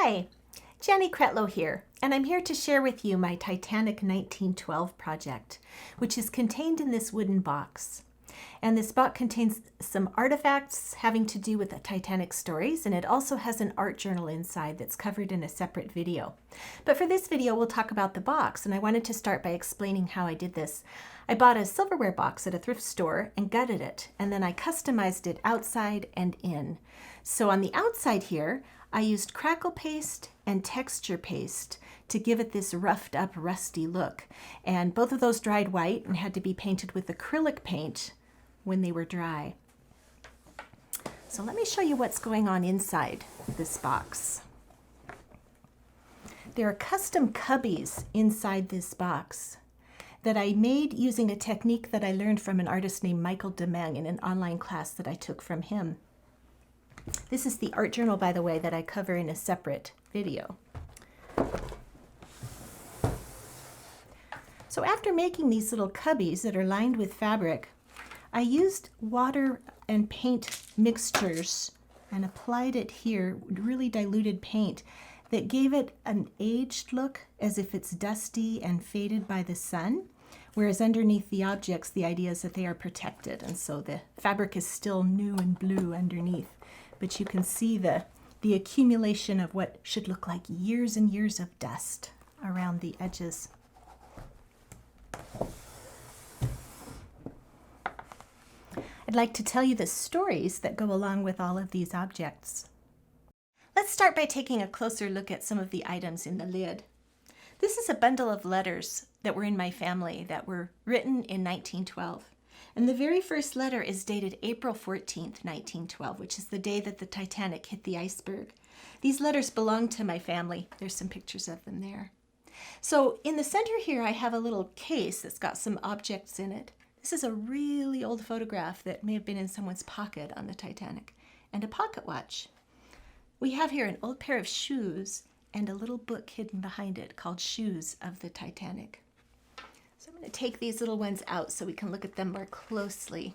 Hi, Jenny Kretlow here, and I'm here to share with you my Titanic 1912 project, which is contained in this wooden box. And this box contains some artifacts having to do with the Titanic stories, and it also has an art journal inside that's covered in a separate video. But for this video, we'll talk about the box, and I wanted to start by explaining how I did this. I bought a silverware box at a thrift store and gutted it, and then I customized it outside and in. So on the outside here, I used crackle paste and texture paste to give it this roughed up, rusty look. And both of those dried white and had to be painted with acrylic paint when they were dry. So let me show you what's going on inside this box. There are custom cubbies inside this box that I made using a technique that I learned from an artist named Michael Demeng in an online class that I took from him. This is the art journal, by the way, that I cover in a separate video. So after making these little cubbies that are lined with fabric, I used water and paint mixtures and applied it here, really diluted paint, that gave it an aged look, as if it's dusty and faded by the sun, whereas underneath the objects, the idea is that they are protected, and so the fabric is still new and blue underneath. But you can see the accumulation of what should look like years and years of dust around the edges. I'd like to tell you the stories that go along with all of these objects. Let's start by taking a closer look at some of the items in the lid. This is a bundle of letters that were in my family that were written in 1912. And the very first letter is dated April 14th, 1912, which is the day that the Titanic hit the iceberg. These letters belong to my family. There's some pictures of them there. So in the center here, I have a little case that's got some objects in it. This is a really old photograph that may have been in someone's pocket on the Titanic, and a pocket watch. We have here an old pair of shoes and a little book hidden behind it called Shoes of the Titanic. So I'm going to take these little ones out so we can look at them more closely.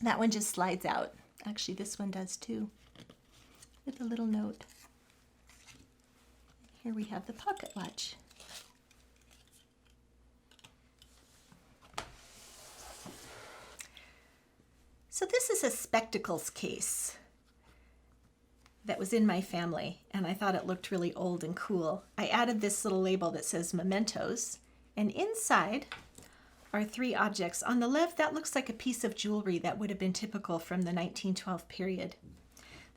That one just slides out. Actually, this one does too, with a little note. Here we have the pocket watch. So this is a spectacles case that was in my family, and I thought it looked really old and cool. I added this little label that says mementos, and inside are three objects. On the left, that looks like a piece of jewelry that would have been typical from the 1912 period.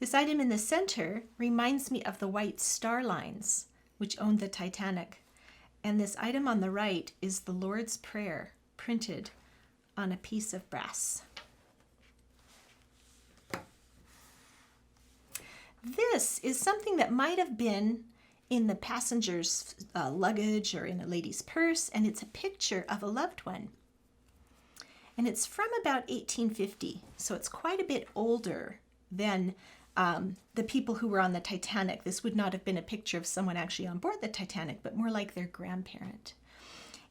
This item in the center reminds me of the White Star Lines, which owned the Titanic. And this item on the right is the Lord's Prayer, printed on a piece of brass. This is something that might have been in the passenger's luggage or in a lady's purse, and it's a picture of a loved one. And it's from about 1850, so it's quite a bit older than the people who were on the Titanic. This would not have been a picture of someone actually on board the Titanic, but more like their grandparent.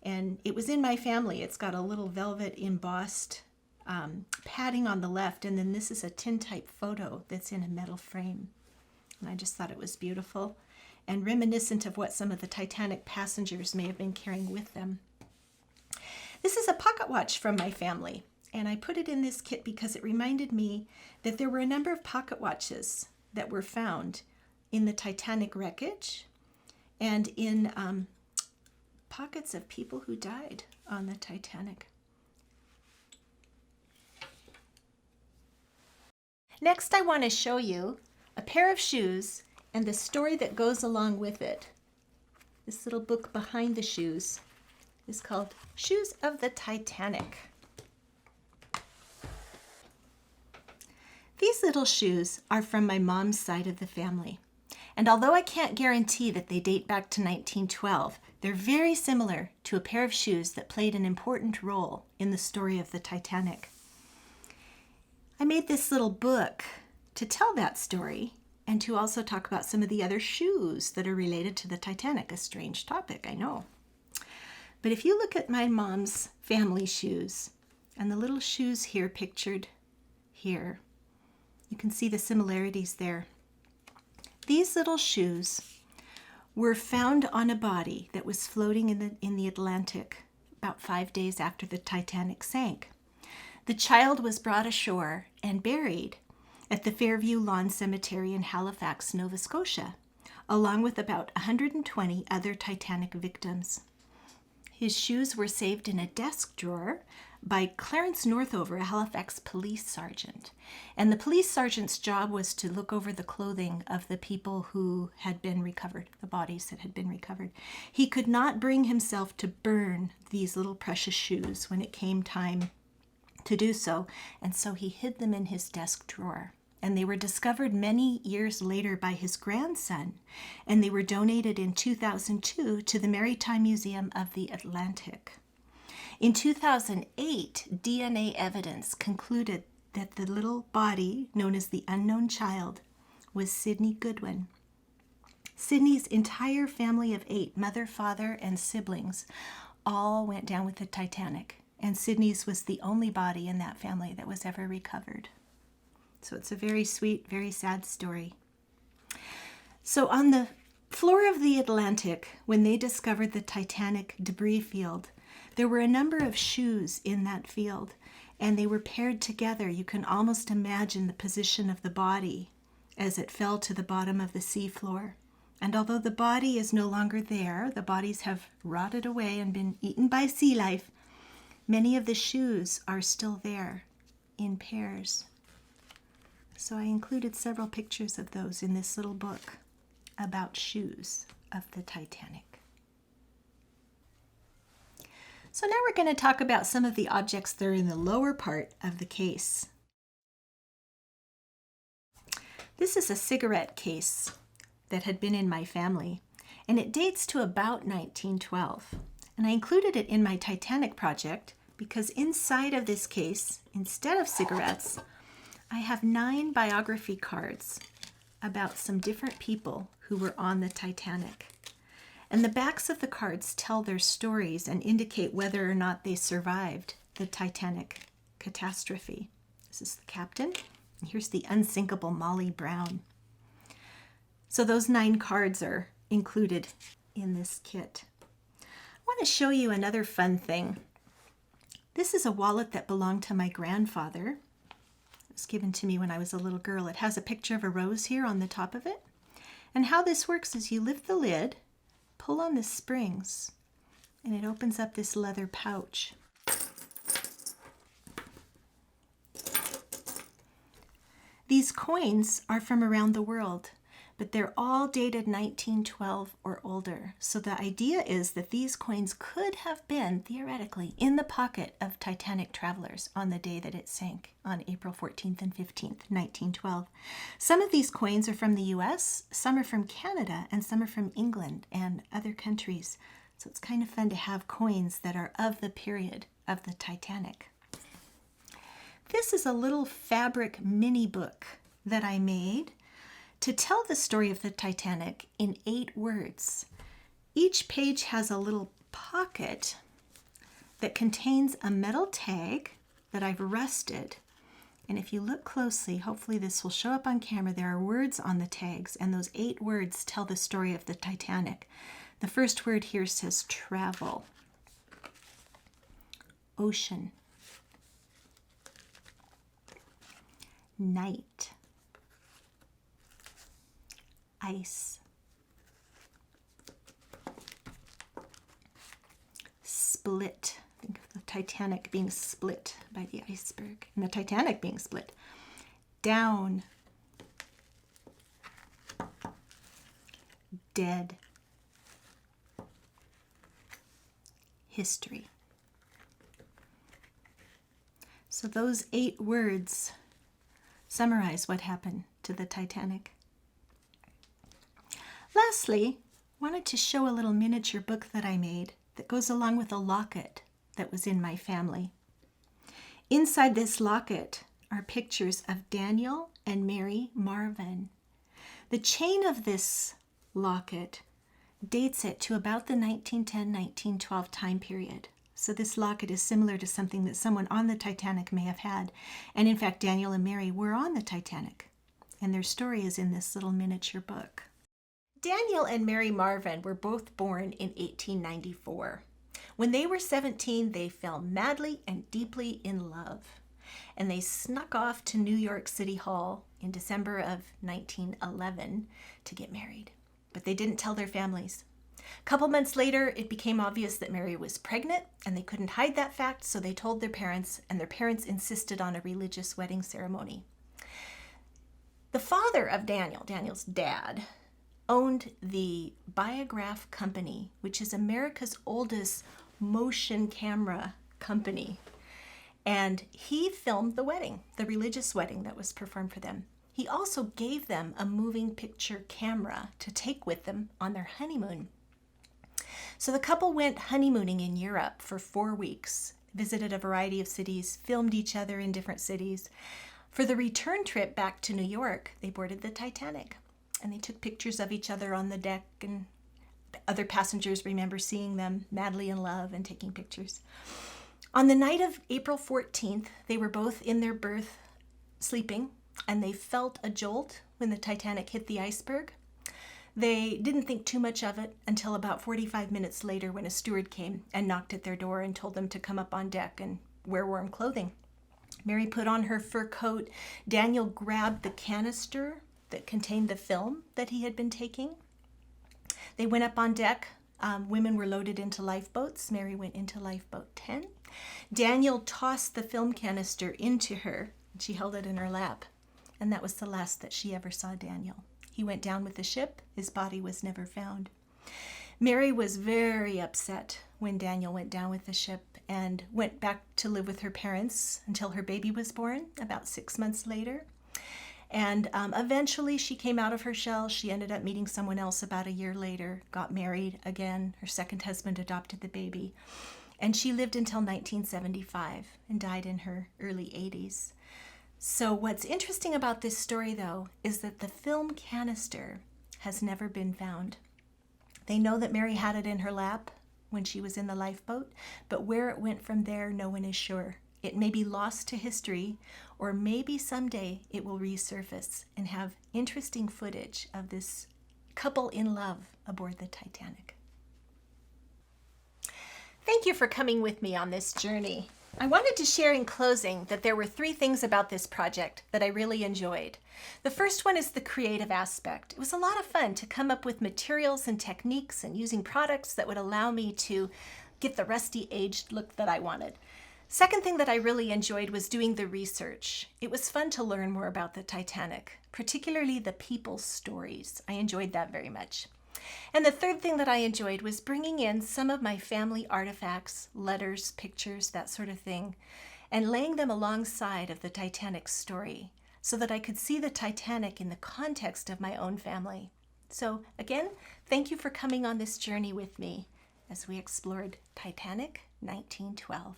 And it was in my family. It's got a little velvet embossed padding on the left, and then this is a tintype photo that's in a metal frame. And I just thought it was beautiful and reminiscent of what some of the Titanic passengers may have been carrying with them. This is a pocket watch from my family, and I put it in this kit because it reminded me that there were a number of pocket watches that were found in the Titanic wreckage and in pockets of people who died on the Titanic. Next, I want to show you a pair of shoes and the story that goes along with it. This little book behind the shoes is called Shoes of the Titanic. These little shoes are from my mom's side of the family. And although I can't guarantee that they date back to 1912, they're very similar to a pair of shoes that played an important role in the story of the Titanic. I made this little book to tell that story and to also talk about some of the other shoes that are related to the Titanic. A strange topic, I know. But if you look at my mom's family shoes and the little shoes here pictured here, you can see the similarities there. these little shoes were found on a body that was floating in the Atlantic about 5 days after the Titanic sank. The child was brought ashore and buried at the Fairview Lawn Cemetery in Halifax, Nova Scotia, along with about 120 other Titanic victims. His shoes were saved in a desk drawer by Clarence Northover, a Halifax police sergeant. And the police sergeant's job was to look over the clothing of the people who had been recovered, the bodies that had been recovered. He could not bring himself to burn these little precious shoes when it came time to do so, and so he hid them in his desk drawer. And they were discovered many years later by his grandson, and they were donated in 2002 to the Maritime Museum of the Atlantic. In 2008, DNA evidence concluded that the little body, known as the unknown child, was Sidney Goodwin. Sidney's entire family of 8, mother, father, and siblings, all went down with the Titanic, and Sidney's was the only body in that family that was ever recovered. So it's a very sweet, very sad story. So on the floor of the Atlantic, when they discovered the Titanic debris field, there were a number of shoes in that field, and they were paired together. You can almost imagine the position of the body as it fell to the bottom of the seafloor. And although the body is no longer there, the bodies have rotted away and been eaten by sea life, many of the shoes are still there in pairs. So I included several pictures of those in this little book about shoes of the Titanic. So now we're going to talk about some of the objects that are in the lower part of the case. This is a cigarette case that had been in my family, and it dates to about 1912. And I included it in my Titanic project because inside of this case, instead of cigarettes, I have 9 biography cards about some different people who were on the Titanic. And the backs of the cards tell their stories and indicate whether or not they survived the Titanic catastrophe. This is the captain. And here's the unsinkable Molly Brown. So those 9 cards are included in this kit. I want to show you another fun thing. This is a wallet that belonged to my grandfather. It was given to me when I was a little girl. It has a picture of a rose here on the top of it. And how this works is you lift the lid, pull on the springs, and it opens up this leather pouch. These coins are from around the world, but they're all dated 1912 or older. So the idea is that these coins could have been, theoretically, in the pocket of Titanic travelers on the day that it sank, on April 14th and 15th, 1912. Some of these coins are from the US, some are from Canada, and some are from England and other countries. So it's kind of fun to have coins that are of the period of the Titanic. This is a little fabric mini book that I made to tell the story of the Titanic in 8 words. Each page has a little pocket that contains a metal tag that I've rusted. And if you look closely, hopefully this will show up on camera, there are words on the tags, and those 8 words tell the story of the Titanic. The first word here says travel, ocean, night, ice, split. Think of the Titanic being split by the iceberg, and the Titanic being split. Down, dead, history. So those 8 words summarize what happened to the Titanic. Lastly, I wanted to show a little miniature book that I made that goes along with a locket that was in my family. Inside this locket are pictures of Daniel and Mary Marvin. The chain of this locket dates it to about the 1910-1912 time period. So this locket is similar to something that someone on the Titanic may have had. And in fact, Daniel and Mary were on the Titanic. and their story is in this little miniature book. Daniel and Mary Marvin were both born in 1894. When they were 17, they fell madly and deeply in love, and they snuck off to New York City Hall in December of 1911 to get married. But they didn't tell their families. A couple months later, it became obvious that Mary was pregnant, and they couldn't hide that fact, so they told their parents, and their parents insisted on a religious wedding ceremony. The father of Daniel, Daniel's dad, owned the Biograph Company, which is America's oldest motion camera company. And he filmed the wedding, the religious wedding that was performed for them. He also gave them a moving picture camera to take with them on their honeymoon. So the couple went honeymooning in Europe for 4 weeks, visited a variety of cities, filmed each other in different cities. For the return trip back to New York, they boarded the Titanic, and they took pictures of each other on the deck, and other passengers remember seeing them madly in love and taking pictures. On the night of April 14th, they were both in their berth sleeping, and they felt a jolt when the Titanic hit the iceberg. They didn't think too much of it until about 45 minutes later when a steward came and knocked at their door and told them to come up on deck and wear warm clothing. Mary put on her fur coat. Daniel grabbed the canister that contained the film that he had been taking. They went up on deck. Women were loaded into lifeboats. Mary went into lifeboat 10. Daniel tossed the film canister into her. She held it in her lap. And that was the last that she ever saw Daniel. He went down with the ship. His body was never found. Mary was very upset when Daniel went down with the ship and went back to live with her parents until her baby was born about 6 months later. And eventually she came out of her shell. She ended up meeting someone else about a year later, got married again. Her second husband adopted the baby. And she lived until 1975 and died in her early 80s. So what's interesting about this story, though, is that the film canister has never been found. They know that Mary had it in her lap when she was in the lifeboat, but where it went from there, no one is sure. It may be lost to history, or maybe someday it will resurface and have interesting footage of this couple in love aboard the Titanic. Thank you for coming with me on this journey. I wanted to share in closing that there were 3 things about this project that I really enjoyed. The first one is the creative aspect. It was a lot of fun to come up with materials and techniques and using products that would allow me to get the rusty aged look that I wanted. Second thing that I really enjoyed was doing the research. It was fun to learn more about the Titanic, particularly the people's stories. I enjoyed that very much. And the third thing that I enjoyed was bringing in some of my family artifacts, letters, pictures, that sort of thing, and laying them alongside of the Titanic story so that I could see the Titanic in the context of my own family. So again, thank you for coming on this journey with me as we explored Titanic 1912.